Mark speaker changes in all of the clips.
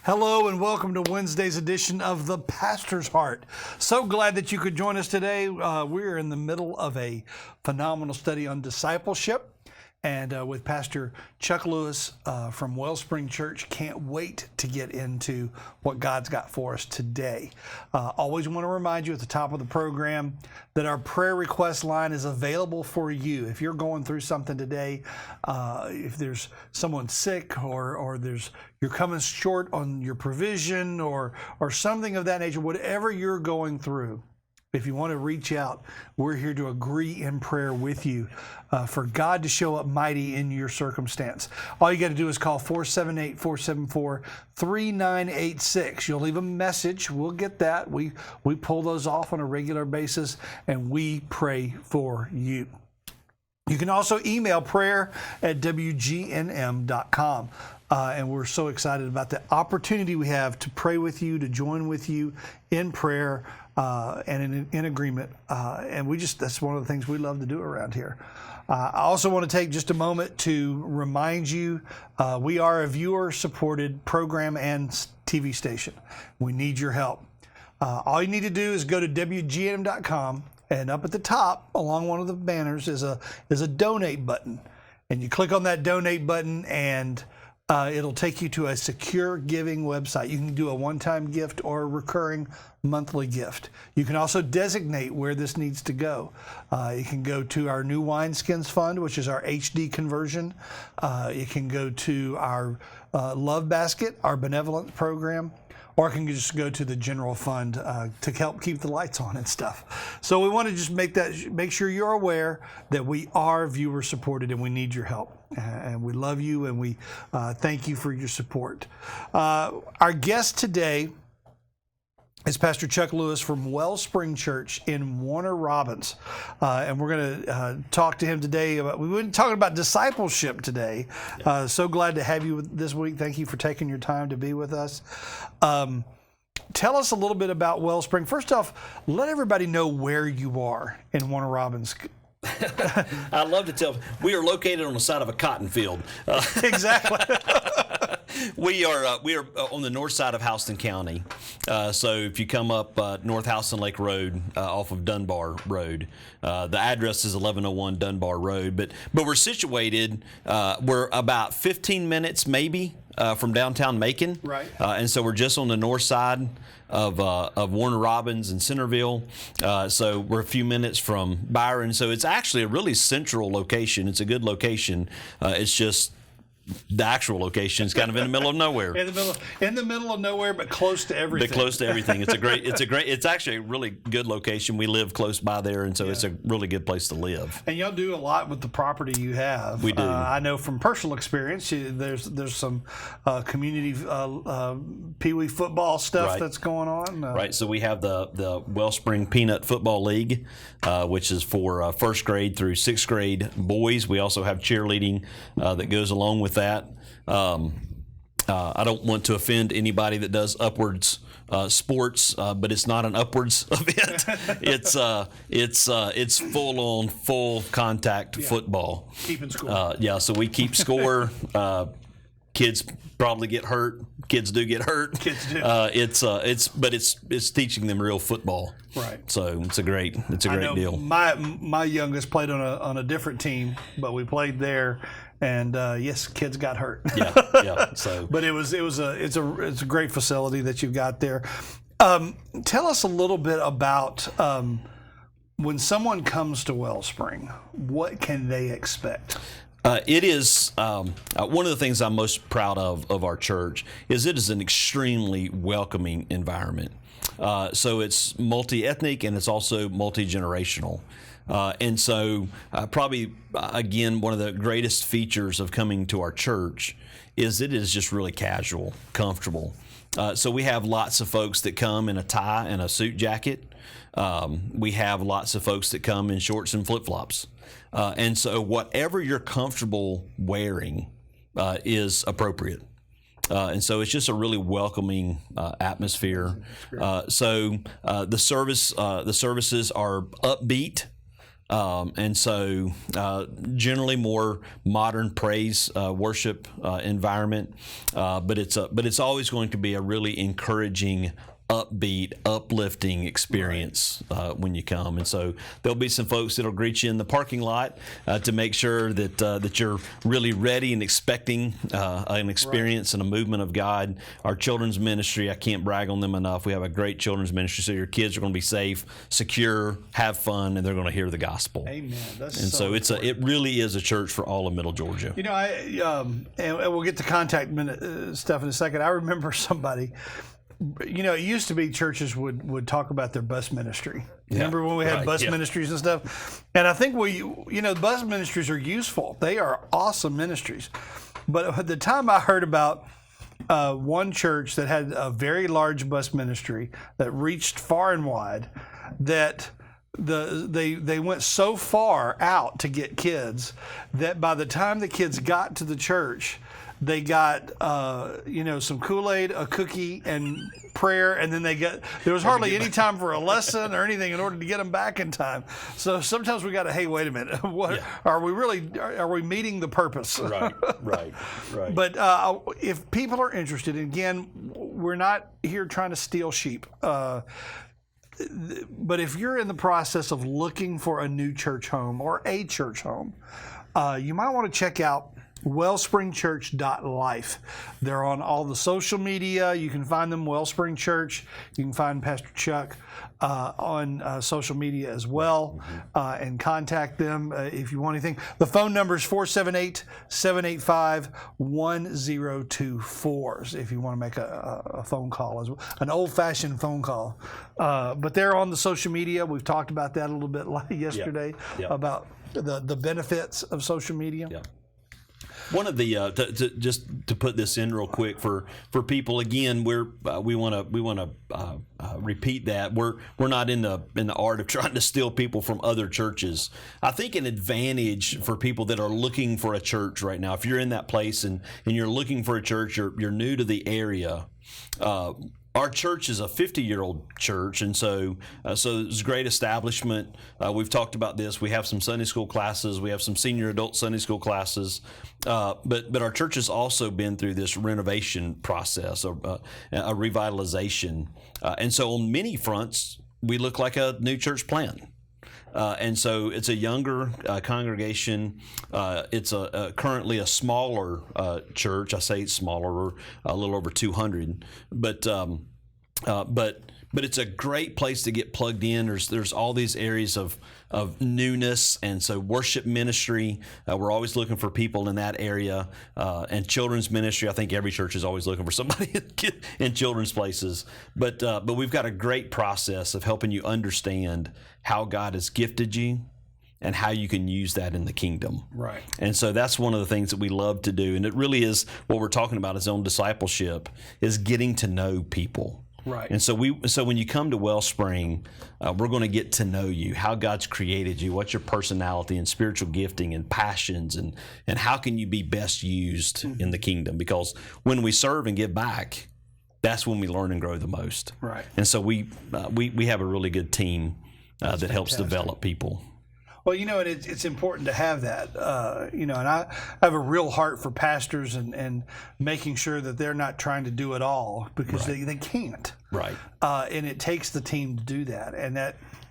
Speaker 1: Hello and welcome to Wednesday's edition of The Pastor's Heart. So glad that you could join us today. We're in the middle of a phenomenal study on discipleship. And with Pastor Chuck Lewis from Wellspring Church, can't wait to get into what God's got for us today. Always want to remind you at the top of the program that our prayer request line is available for you. If you're going through something today, if there's someone sick or you're coming short on your provision or something of that nature, whatever you're going through, if you want to reach out, we're here to agree in prayer with you for God to show up mighty in your circumstance. All you got to do is call 478-474-3986. You'll leave a message. We'll get that. We pull those off on a regular basis, and we pray for you. You can also email prayer@WGNM.com. And we're so excited about the opportunity we have to pray with you, to join with you in prayer and in agreement. And that's one of the things we love to do around here. I also want to take just a moment to remind you, we are a viewer-supported program and TV station. We need your help. All you need to do is go to WGNM.com, and up at the top, along one of the banners, is a donate button. And you click on that donate button, and it'll take you to a secure giving website. You can do a one-time gift or a recurring monthly gift. You can also designate where this needs to go. You can go to our New Wineskins Fund, which is our HD conversion. You can go to our Love Basket, our benevolent program, or it can just go to the general fund to help keep the lights on and stuff. So we want to just make sure you're aware that we are viewer supported and we need your help. And we love you and we thank you for your support. Our guest today is Pastor Chuck Lewis from Wellspring Church in Warner Robins. And we're going to talk to him today. We've been talking about discipleship today. So glad to have you this week. Thank you for taking your time to be with us. Tell us a little bit about Wellspring. First off, let everybody know where you are in Warner Robins.
Speaker 2: I love to tell. We are located on the side of a cotton field.
Speaker 1: Exactly.
Speaker 2: We are on the north side of Houston County. So if you come up North Houston Lake Road off of Dunbar Road, the address is 1101 Dunbar Road. But we're situated. We're about 15 minutes maybe from downtown Macon.
Speaker 1: Right.
Speaker 2: And so we're just on the north side of Warner Robins and Centerville. So we're a few minutes from Byron. So it's actually a really central location. It's a good location. It's just the actual location is kind of in the middle of nowhere.
Speaker 1: In the middle of nowhere, but close to everything.
Speaker 2: But close to everything. It's actually a really good location. We live close by there, and so it's a really good place to live.
Speaker 1: And y'all do a lot with the property you have.
Speaker 2: We do.
Speaker 1: I know from personal experience, there's some community Pee Wee football stuff that's going on.
Speaker 2: Right. So we have the Wellspring Peanut Football League, which is for first grade through sixth grade boys. We also have cheerleading that goes along with that. I don't want to offend anybody that does upwards sports, but it's not an upwards event. It's full contact football.
Speaker 1: Keeping score.
Speaker 2: So we keep score. Kids probably get hurt. Kids do get hurt.
Speaker 1: Kids do.
Speaker 2: It's teaching them real football.
Speaker 1: Right.
Speaker 2: So it's a great deal.
Speaker 1: My youngest played on a different team, but we played there. And yes, kids got hurt.
Speaker 2: Yeah. So,
Speaker 1: but it's a great facility that you've got there. Tell us a little bit about when someone comes to Wellspring, what can they expect?
Speaker 2: It is one of the things I'm most proud of our church is it is an extremely welcoming environment. So it's multi-ethnic and it's also multi-generational. And so probably, again, one of the greatest features of coming to our church is it is just really casual, comfortable. So we have lots of folks that come in a tie and a suit jacket. We have lots of folks that come in shorts and flip-flops. And so whatever you're comfortable wearing is appropriate. And so it's just a really welcoming atmosphere. So the services are upbeat. And so generally more modern praise worship environment, but it's always going to be a really encouraging, upbeat, uplifting experience when you come. And so there'll be some folks that'll greet you in the parking lot to make sure that you're really ready and expecting an experience and a movement of God. Our children's ministry, I can't brag on them enough. We have a great children's ministry, so your kids are going to be safe, secure, have fun, and they're going to hear the gospel.
Speaker 1: Amen.
Speaker 2: And so it really is a church for all of Middle Georgia.
Speaker 1: You know, and we'll get to contact stuff in a second. I remember somebody. You know, it used to be churches would talk about their bus ministry. Remember when we had bus ministries and stuff? And I think bus ministries are useful. They are awesome ministries. But at the time I heard about one church that had a very large bus ministry that reached far and wide, that they went so far out to get kids that by the time the kids got to the church, they got some Kool-Aid, a cookie, and prayer, and then there was hardly any time for a lesson or anything in order to get them back in time. So sometimes we got to, hey, wait a minute, are we meeting the purpose?
Speaker 2: Right.
Speaker 1: But if people are interested, again, we're not here trying to steal sheep. But if you're in the process of looking for a new church home or a church home, you might want to check out wellspringchurch.life. They're on all the social media. You can find them, Wellspring Church. You can find Pastor Chuck on social media as well, and contact them if you want anything. The phone number is 478-785-1024 if you want to make a phone call, an old-fashioned phone call. But they're on the social media. We've talked about that a little bit yesterday, about the benefits of social media.
Speaker 2: Yeah. One of the just to put this in real quick for people, again, we want to repeat that we're not in the art of trying to steal people from other churches. I think an advantage for people that are looking for a church right now, if you're in that place and you're looking for a church, you're new to the area. Our church is a 50-year-old church, and so it's a great establishment. We've talked about this. We have some Sunday school classes. We have some senior adult Sunday school classes. But our church has also been through this renovation process, a revitalization. And so on many fronts, we look like a new church plant. And so it's a younger congregation. It's currently a smaller church. I say it's smaller, we're a little over 200, but it's a great place to get plugged in. There's all these areas of newness, and so worship ministry. We're always looking for people in that area, and children's ministry. I think every church is always looking for somebody in children's places. But we've got a great process of helping you understand how God has gifted you and how you can use that in the kingdom.
Speaker 1: Right.
Speaker 2: And so that's one of the things that we love to do, and it really is what we're talking about is on discipleship, is getting to know people.
Speaker 1: Right.
Speaker 2: And so when you come to Wellspring, we're going to get to know you, how God's created you, what's your personality and spiritual gifting and passions, and how can you be best used in the kingdom? Because when we serve and give back, that's when we learn and grow the most.
Speaker 1: Right.
Speaker 2: And so we have a really good team that helps develop people.
Speaker 1: Well, it's important to have that, and I have a real heart for pastors and making sure that they're not trying to do it all, because they can't.
Speaker 2: Right.
Speaker 1: And it takes the team to do that, and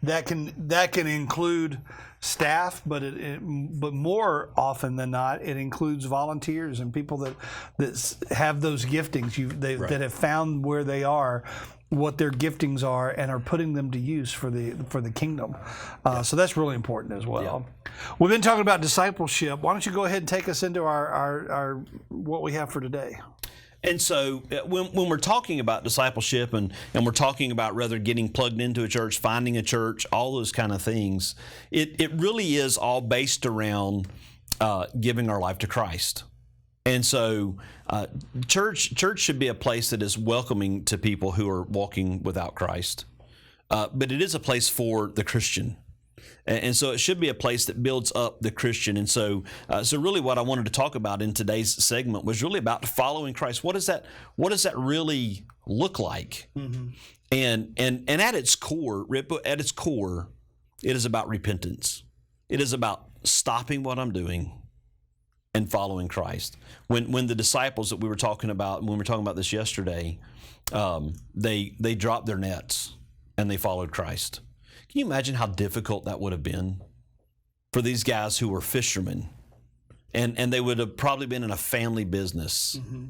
Speaker 1: that can include staff, but but more often than not, it includes volunteers and people that have those giftings that have found where they are, what their giftings are, and are putting them to use for the kingdom. So that's really important as well. Yeah. We've been talking about discipleship. Why don't you go ahead and take us into our what we have for today?
Speaker 2: And so when we're talking about discipleship and we're talking about rather getting plugged into a church, finding a church, all those kind of things, it really is all based around giving our life to Christ. And so church should be a place that is welcoming to people who are walking without Christ. But it is a place for the Christian. And so it should be a place that builds up the Christian. And so really what I wanted to talk about in today's segment was really about following Christ. What does that really look like? Mm-hmm. And at its core, it is about repentance. It is about stopping what I'm doing and following Christ. When the disciples that we were talking about, when we were talking about this yesterday, they dropped their nets and they followed Christ. Can you imagine how difficult that would have been for these guys who were fishermen? And they would have probably been in a family business. Mm-hmm.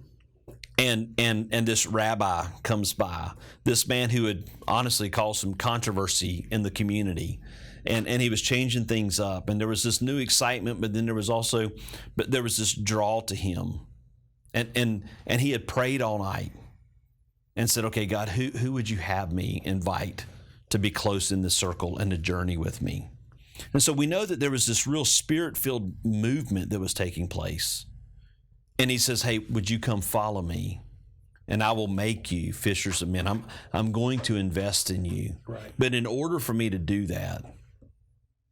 Speaker 2: And this rabbi comes by, this man who had honestly caused some controversy in the community. And he was changing things up. And there was this new excitement, but then there was this draw to him. And he had prayed all night and said, okay, God, who would you have me invite to be close in this circle and to journey with me? And so we know that there was this real spirit-filled movement that was taking place. And he says, hey, would you come follow me? And I will make you fishers of men. I'm going to invest in you. Right. But in order for me to do that,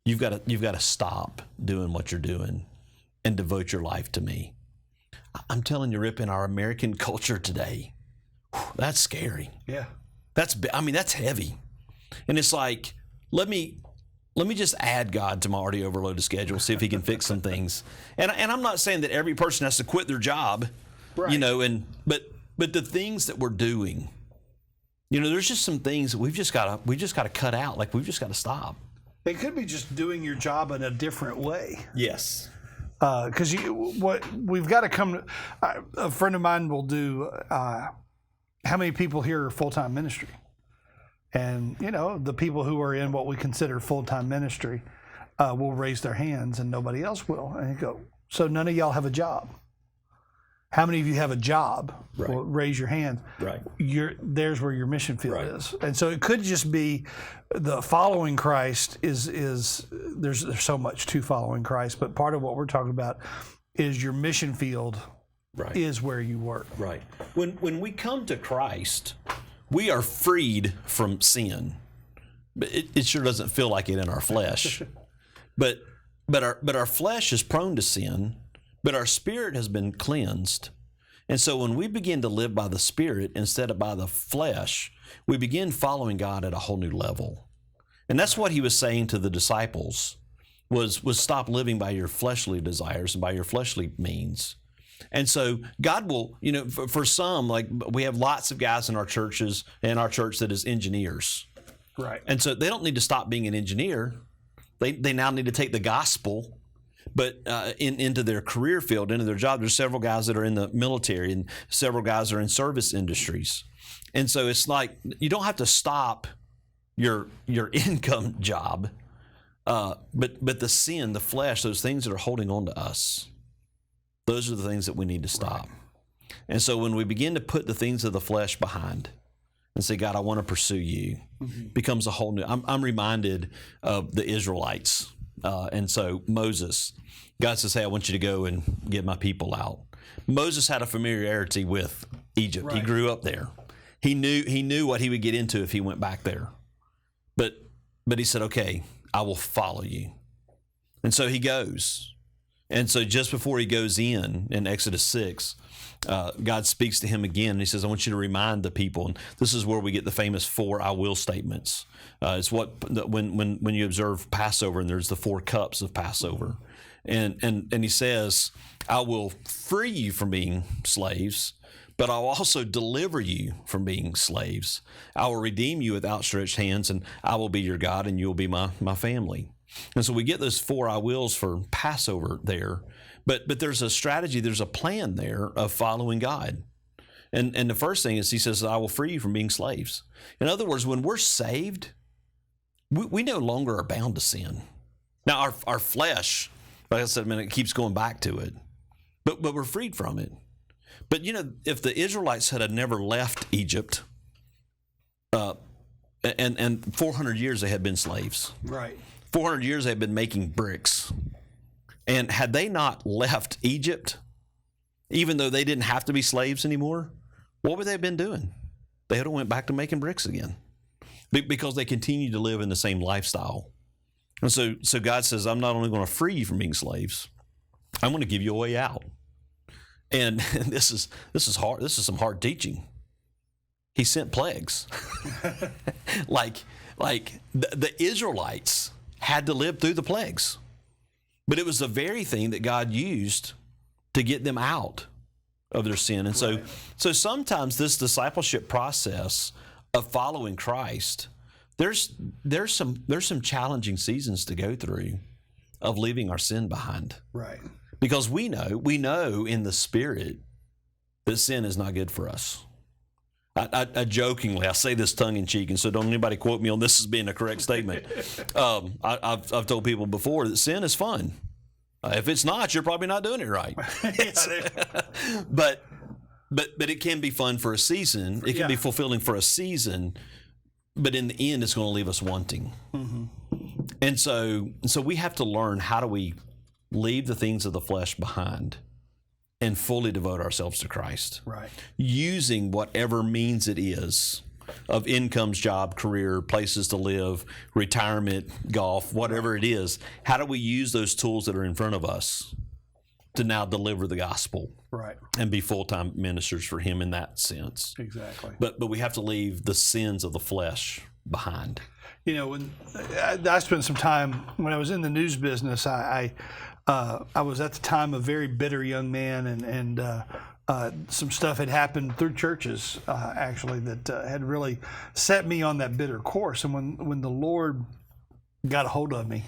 Speaker 2: you've got to stop doing what you're doing and devote your life to me. I'm telling you, Rip, in our American culture today, that's scary.
Speaker 1: Yeah.
Speaker 2: That's heavy. And it's like, let me just add God to my already overloaded schedule, see if he can fix some things. And I'm not saying that every person has to quit their job, right. But the things that we're doing, there's just some things that we've just got to cut out. Like, we've just got to stop.
Speaker 1: It could be just doing your job in a different way.
Speaker 2: Yes.
Speaker 1: Because we've got to come. A friend of mine will do. How many people here are full-time ministry? And the people who are in what we consider full-time ministry will raise their hands, and nobody else will. And you go, so none of y'all have a job. How many of you have a job?
Speaker 2: Right.
Speaker 1: Well, raise your hand.
Speaker 2: Right.
Speaker 1: There's where your mission field
Speaker 2: right.
Speaker 1: is. And so it could just be the following Christ is there's so much to following Christ, but part of what we're talking about is your mission field right. is where you work.
Speaker 2: Right. When we come to Christ, we are freed from sin. It sure doesn't feel like it in our flesh. but our flesh is prone to sin. But our spirit has been cleansed. And so when we begin to live by the Spirit instead of by the flesh, we begin following God at a whole new level. And that's what he was saying to the disciples, was stop living by your fleshly desires and by your fleshly means. And so God will, for some, like we have lots of guys in our church that is engineers.
Speaker 1: Right.
Speaker 2: And so they don't need to stop being an engineer. They now need to take the gospel but into their career field, into their job. There's several guys that are in the military and several guys are in service industries. And so it's like you don't have to stop your income job, but the sin, the flesh, those things that are holding on to us, those are the things that we need to stop. Right. And so when we begin to put the things of the flesh behind and say, God, I want to pursue you, mm-hmm. becomes a whole new. I'm reminded of the Israelites. And so Moses, God says, hey, I want you to go and get my people out. Moses had a familiarity with Egypt. Right. He grew up there. He knew what he would get into if he went back there. But he said, okay, I will follow you. And so he goes. And so just before he goes in Exodus 6, God speaks to him again. And he says, I want you to remind the people. And this is where we get the famous 4 I will statements. It's what when you observe Passover and there's the 4 cups of Passover. And he says, I will free you from being slaves, but I'll also deliver you from being slaves. I will redeem you with outstretched hands, and I will be your God, and you will be my family. And so we get those 4 I wills for Passover there. But there's a strategy, there's a plan there of following God. And the first thing is he says, I will free you from being slaves. In other words, when we're saved, we no longer are bound to sin. Now, our flesh, like I said, it keeps going back to it. But we're freed from it. But, if the Israelites had never left Egypt, and 400 years they had been slaves.
Speaker 1: Right.
Speaker 2: 400 years they had been making bricks. And had they not left Egypt, even though they didn't have to be slaves anymore, what would they have been doing? They would have went back to making bricks again because they continued to live in the same lifestyle. And so God says, I'm not only going to free you from being slaves, I'm going to give you a way out. And this is hard. This is some hard teaching. He sent plagues. like the Israelites had to live through the plagues. but it was the very thing that God used to get them out of their sin. And so sometimes this discipleship process of following Christ, there's some challenging seasons to go through of leaving our sin behind.
Speaker 1: Right.
Speaker 2: Because we know in the Spirit that sin is not good for us. I jokingly, I say this tongue in cheek, and so don't anybody quote me on this as being a correct statement. I've told people before that sin is fun. If it's not, you're probably not doing it right. But it can be fun for a season. It can be fulfilling for a season, but in the end, it's going to leave us wanting. Mm-hmm. And so we have to learn, how do we leave the things of the flesh behind and fully devote ourselves to Christ.
Speaker 1: Right.
Speaker 2: Using whatever means it is of incomes, job, career, places to live, retirement, golf, whatever it is. How do we use those tools that are in front of us to now deliver the gospel?
Speaker 1: Right. And
Speaker 2: be full-time ministers for Him in that sense.
Speaker 1: Exactly.
Speaker 2: But we have to leave the sins of the flesh behind.
Speaker 1: You know, when I spent some time when I was in the news business, I was at the time a very bitter young man, and some stuff had happened through churches actually that had really set me on that bitter course. And when the Lord got a hold of me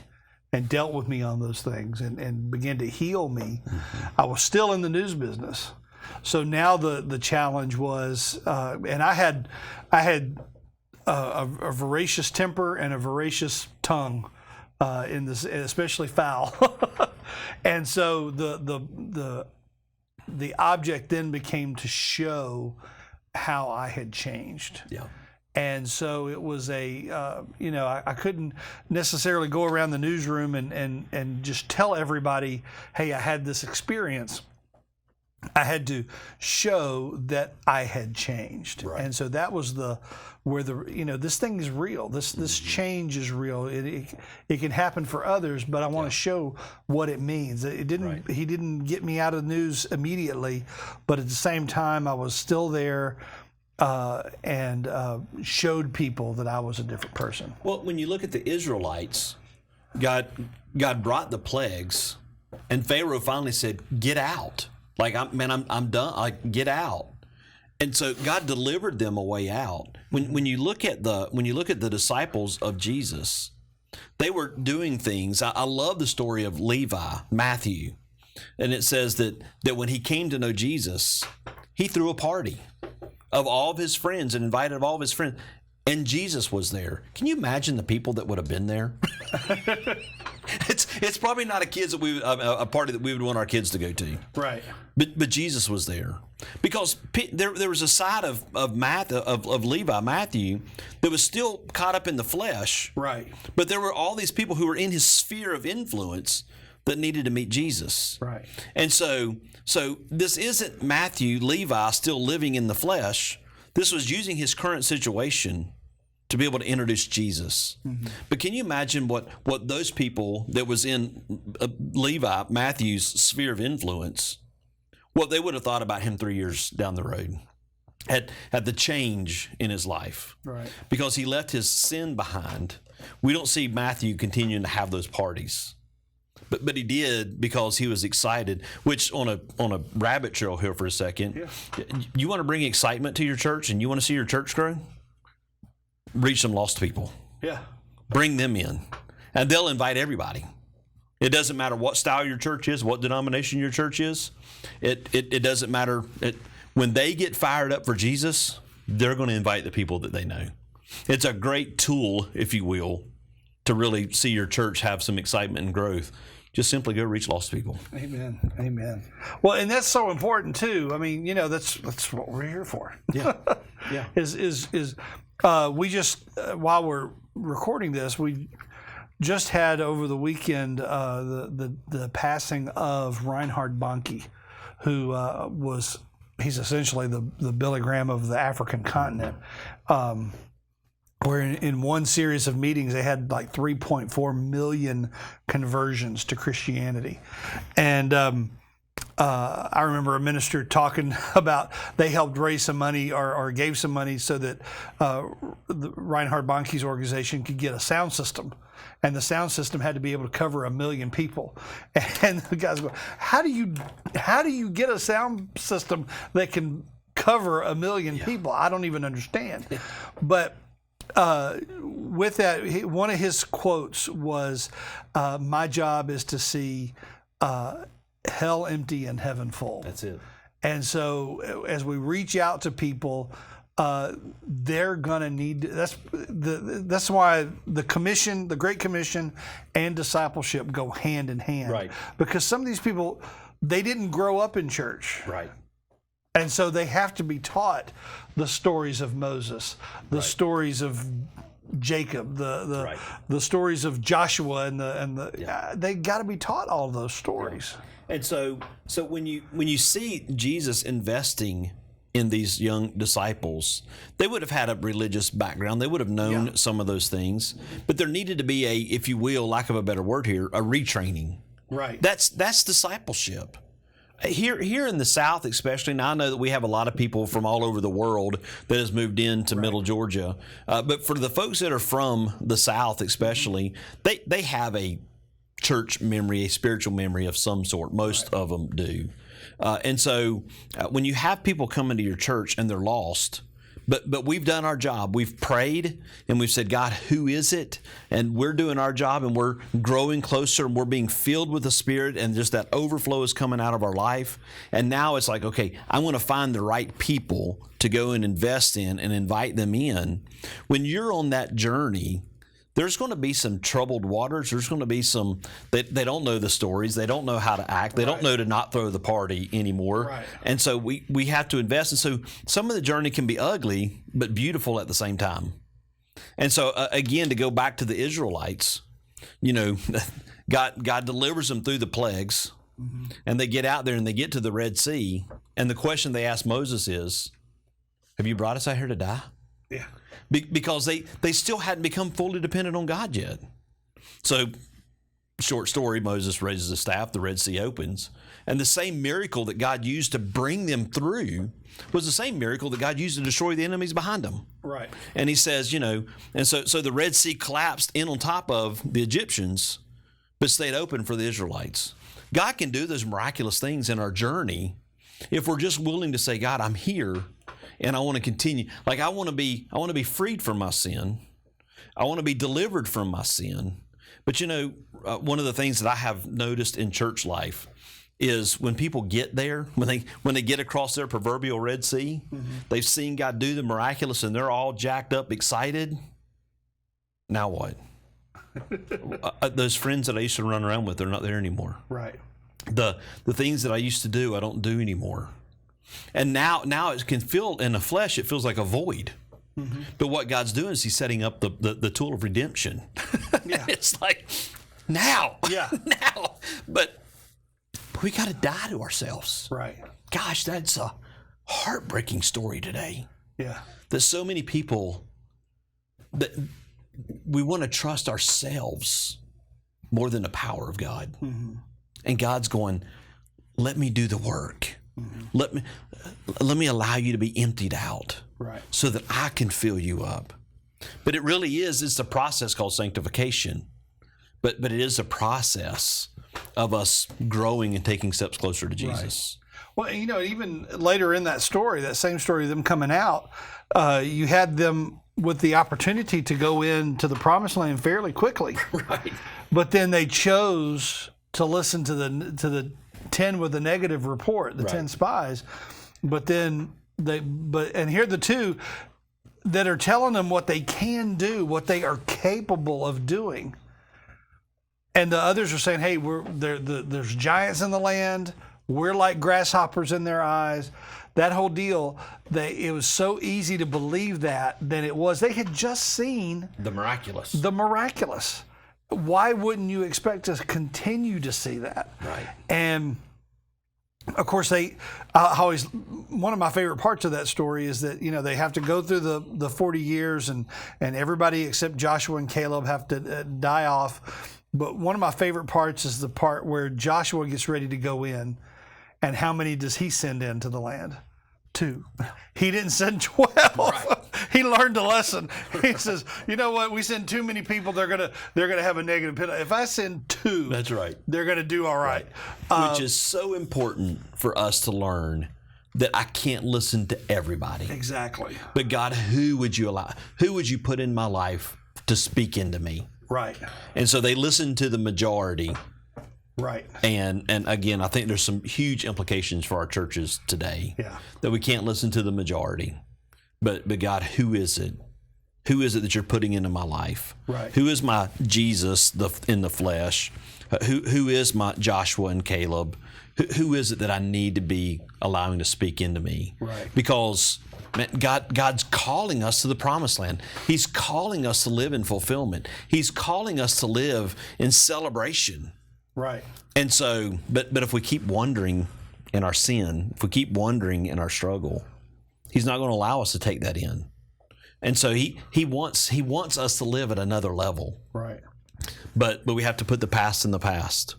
Speaker 1: and dealt with me on those things and began to heal me, I was still in the news business. So now the challenge was, and I had a voracious temper and a voracious tongue, in this, especially foul. And so the object then became to show how I had changed.
Speaker 2: Yeah.
Speaker 1: And so it was I couldn't necessarily go around the newsroom and just tell everybody, hey, I had this experience. I had to show that I had changed. Right. And so that was where this thing is real. This change is real. It can happen for others, but I want to show what it means. It didn't. Right. He didn't get me out of the news immediately, but at the same time, I was still there and showed people that I was a different person.
Speaker 2: Well, when you look at the Israelites, God brought the plagues, and Pharaoh finally said, "Get out." Like, I'm done. Like, get out. And so God delivered them a way out. When you look at the disciples of Jesus, they were doing things. I love the story of Levi, Matthew, and it says that when he came to know Jesus, he threw a party of all of his friends and invited all of his friends, and Jesus was there. Can you imagine the people that would have been there? It's probably not a party that we would want our kids to go to.
Speaker 1: Right.
Speaker 2: But Jesus was there, because there was a side of Levi, Matthew, that was still caught up in the flesh.
Speaker 1: Right.
Speaker 2: But there were all these people who were in his sphere of influence that needed to meet Jesus.
Speaker 1: Right.
Speaker 2: And so this isn't Matthew, Levi still living in the flesh. This was using his current situation to be able to introduce Jesus. Mm-hmm. But can you imagine what those people that was in Levi, Matthew's sphere of influence, what they would have thought about him 3 years down the road, had the change in his life.
Speaker 1: Right. Because
Speaker 2: he left his sin behind. We don't see Matthew continuing to have those parties. But he did, because he was excited, which on a rabbit trail here for a second. Yeah. You want to bring excitement to your church and you want to see your church grow? Reach some lost people. Yeah. Bring them in. And they'll invite everybody. It doesn't matter what style your church is, what denomination your church is. It doesn't matter. When they get fired up for Jesus, they're going to invite the people that they know. It's a great tool, if you will, to really see your church have some excitement and growth. Just simply go reach lost people.
Speaker 1: Amen. Amen. Well, and that's so important too. I mean, that's what we're here for.
Speaker 2: Yeah. Yeah.
Speaker 1: We just while we're recording this, we just had over the weekend the passing of Reinhard Bonnke, who he's essentially the Billy Graham of the African continent. Where in one series of meetings, they had like 3.4 million conversions to Christianity. And I remember a minister talking about they helped raise some money or gave some money so that the Reinhard Bonnke's organization could get a sound system. And the sound system had to be able to cover 1 million people. And the guys go, how do you get a sound system that can cover 1 million people? I don't even understand. But with that, one of his quotes was, my job is to see hell empty and heaven full.
Speaker 2: That's it.
Speaker 1: And so as we reach out to people, they're going to need, that's why the commission, the Great Commission and discipleship go hand in hand.
Speaker 2: Right.
Speaker 1: Because some of these people, they didn't grow up in church.
Speaker 2: Right.
Speaker 1: And so they have to be taught the stories of Moses, the stories of Jacob, the stories of Joshua, and they got to be taught all of those stories.
Speaker 2: And so when you see Jesus investing in these young disciples, they would have had a religious background. They would have known some of those things, but there needed to be a, if you will, lack of a better word here, a retraining.
Speaker 1: Right.
Speaker 2: That's discipleship. Here in the South, especially, now I know that we have a lot of people from all over the world that has moved into Middle Georgia, but for the folks that are from the South, especially, they have a church memory, a spiritual memory of some sort. Most of them do. And so when you have people come into your church and they're lost, but we've done our job. We've prayed and we've said, God, who is it? And we're doing our job and we're growing closer and we're being filled with the Spirit and just that overflow is coming out of our life. And now it's like, okay, I want to find the right people to go and invest in and invite them in. When you're on that journey, there's going to be some troubled waters. There's going to be some, they don't know the stories. They don't know how to act. They don't know to not throw the party anymore. Right. And so we have to invest. And so some of the journey can be ugly, but beautiful at the same time. And so, again, to go back to the Israelites, God delivers them through the plagues, and they get out there and they get to the Red Sea. And the question they ask Moses is, have you brought us out here to die?
Speaker 1: Yeah.
Speaker 2: Because they still hadn't become fully dependent on God yet. So, short story, Moses raises a staff, the Red Sea opens, and the same miracle that God used to bring them through was the same miracle that God used to destroy the enemies behind them.
Speaker 1: Right.
Speaker 2: And he says, and so the Red Sea collapsed in on top of the Egyptians, but stayed open for the Israelites. God can do those miraculous things in our journey if we're just willing to say, God, I'm here. And I want to continue. Like I want to be freed from my sin. I want to be delivered from my sin. But one of the things that I have noticed in church life is when people get there, when they get across their proverbial Red Sea, they've seen God do the miraculous, and they're all jacked up, excited. Now what? Those friends that I used to run around with, they're not there anymore.
Speaker 1: Right.
Speaker 2: The things that I used to do, I don't do anymore. And now it can feel in the flesh, it feels like a void. But what God's doing is he's setting up the tool of redemption.
Speaker 1: Yeah.
Speaker 2: It's like, now.
Speaker 1: Yeah.
Speaker 2: Now. But we got to die to ourselves.
Speaker 1: Right.
Speaker 2: Gosh, that's a heartbreaking story today.
Speaker 1: Yeah.
Speaker 2: There's so many people that we want to trust ourselves more than the power of God. And God's going, let me do the work. Let me allow you to be emptied out, right, so that I can fill you up. But it really it's a process called sanctification. But it is a process of us growing and taking steps closer to Jesus.
Speaker 1: Right. Well, even later in that story, that same story of them coming out, you had them with the opportunity to go into the promised land fairly quickly.
Speaker 2: Right.
Speaker 1: But then they chose to listen to the 10 with a negative report, the 10 spies, and here are the 2 that are telling them what they can do, what they are capable of doing. And the others are saying, hey, there's giants in the land. We're like grasshoppers in their eyes. That whole deal, it was so easy to believe that than it was. They had just seen
Speaker 2: the miraculous.
Speaker 1: Why wouldn't you expect to continue to see that?
Speaker 2: Right.
Speaker 1: And of course, one of my favorite parts of that story is that, they have to go through the 40 years and everybody except Joshua and Caleb have to die off. But one of my favorite parts is the part where Joshua gets ready to go in And how many does he send into the land? 2. He didn't send 12.
Speaker 2: Right.
Speaker 1: He learned a lesson. He says, you know what? We send too many people, they're gonna have a negative penalty. If I send 2,
Speaker 2: that's right,
Speaker 1: they're gonna do all right.
Speaker 2: Which is so important for us to learn, that I can't listen to everybody.
Speaker 1: Exactly.
Speaker 2: But God, who would you put in my life to speak into me?
Speaker 1: Right.
Speaker 2: And so they listened to the majority.
Speaker 1: Right.
Speaker 2: And again, I think there's some huge implications for our churches today.
Speaker 1: Yeah.
Speaker 2: That we can't listen to the majority. But God, who is it? Who is it that you're putting into my life?
Speaker 1: Right.
Speaker 2: Who is my Jesus in the flesh? Who is my Joshua and Caleb? Who is it that I need to be allowing to speak into me?
Speaker 1: Right.
Speaker 2: Because man, God's calling us to the promised land. He's calling us to live in fulfillment. He's calling us to live in celebration.
Speaker 1: Right.
Speaker 2: And so, but if we keep wandering in our sin, if we keep wandering in our struggle, He's not going to allow us to take that in. And so He wants us to live at another level.
Speaker 1: Right.
Speaker 2: But we have to put the past in the past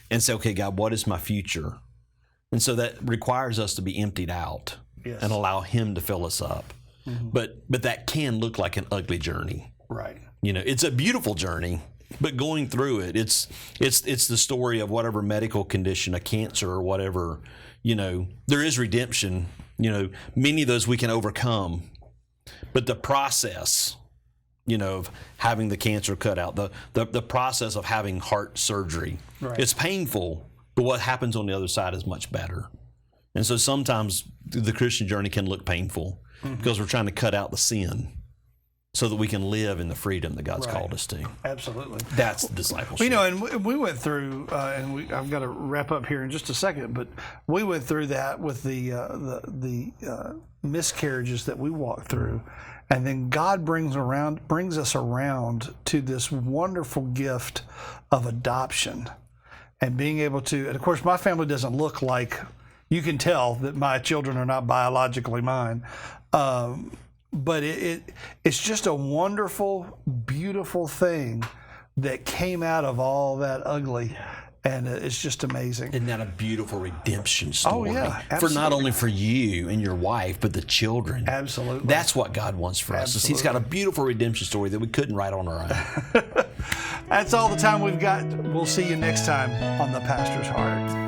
Speaker 2: and say, okay, God, what is my future? And so that requires us to be emptied out.
Speaker 1: Yes.
Speaker 2: And allow Him to fill us up. Mm-hmm. But that can look like an ugly journey.
Speaker 1: Right.
Speaker 2: It's a beautiful journey. But going through it, it's the story of whatever medical condition, a cancer or whatever, there is redemption. Many of those we can overcome. But the process, of having the cancer cut out, the process of having heart surgery,
Speaker 1: right.
Speaker 2: It's painful, but what happens on the other side is much better. And so sometimes the Christian journey can look painful because we're trying to cut out the sin, so that we can live in the freedom that God's called us to.
Speaker 1: Absolutely.
Speaker 2: That's discipleship.
Speaker 1: And we went through, I've got to wrap up here in just a second, but we went through that with the miscarriages that we walked through. And then God brings us around to this wonderful gift of adoption and being able to, and of course, my family doesn't look like, you can tell that my children are not biologically mine. But it's just a wonderful, beautiful thing that came out of all that ugly, and it's just amazing.
Speaker 2: Isn't that a beautiful redemption story?
Speaker 1: Oh, yeah, absolutely.
Speaker 2: For not only for you and your wife, but the children.
Speaker 1: Absolutely.
Speaker 2: That's what God wants for us. He's got a beautiful redemption story that we couldn't write on our own.
Speaker 1: That's all the time we've got. We'll see you next time on The Pastor's Heart.